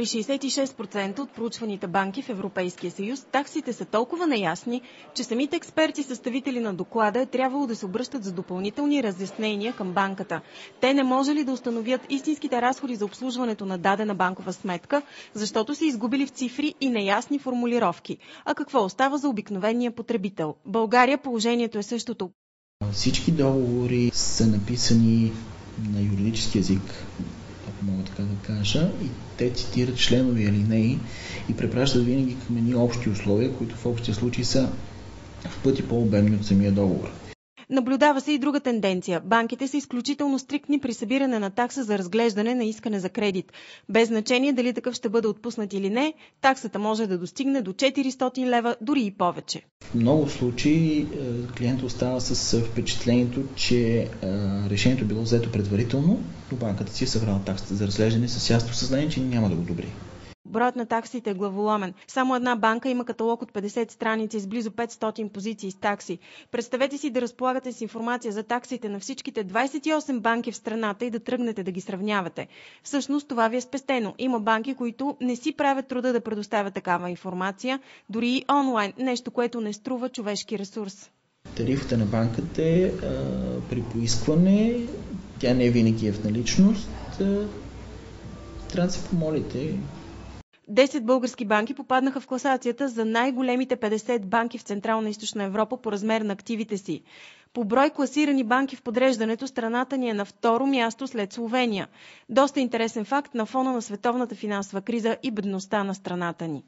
При 66% от проучваните банки в Европейския съюз таксите са толкова неясни, че самите експерти, съставители на доклада, е трябвало да се обръщат за допълнителни разяснения към банката. Те не можели да установят истинските разходи за обслужването на дадена банкова сметка, защото са изгубили в цифри и неясни формулировки. А какво остава за обикновения потребител? В България положението е същото. Всички договори са написани на юридически език, ако мога така да кажа, и те цитират членове и алинеи и препращат винаги към едни общи условия, които в общия случай са в пъти по-обемни от самия договор. Наблюдава се и друга тенденция. Банките са изключително стриктни при събиране на такса за разглеждане на искане за кредит. Без значение дали такъв ще бъде отпуснат или не, таксата може да достигне до 400 лева, дори и повече. В много случаи клиентът остава с впечатлението, че решението е било взето предварително, но банката си е събрала таксата за разглеждане с ясно съзнание, че няма да го одобри. Броят на таксите е главоломен. Само една банка има каталог от 50 страници с близо 500 позиции с такси. Представете си да разполагате с информация за таксите на всичките 28 банки в страната и да тръгнете да ги сравнявате. Всъщност това ви е спестено. Има банки, които не си правят труда да предоставят такава информация, дори и онлайн, нещо, което не струва човешки ресурс. Тарифата на банката е при поискване, тя не винаги е в наличност. Трябва да се помолите. 10 български банки попаднаха в класацията за най-големите 50 банки в Централна и Източна Европа по размер на активите си. По брой класирани банки в подреждането страната ни е на второ място след Словения. Доста интересен факт на фона на световната финансова криза и бедността на страната ни.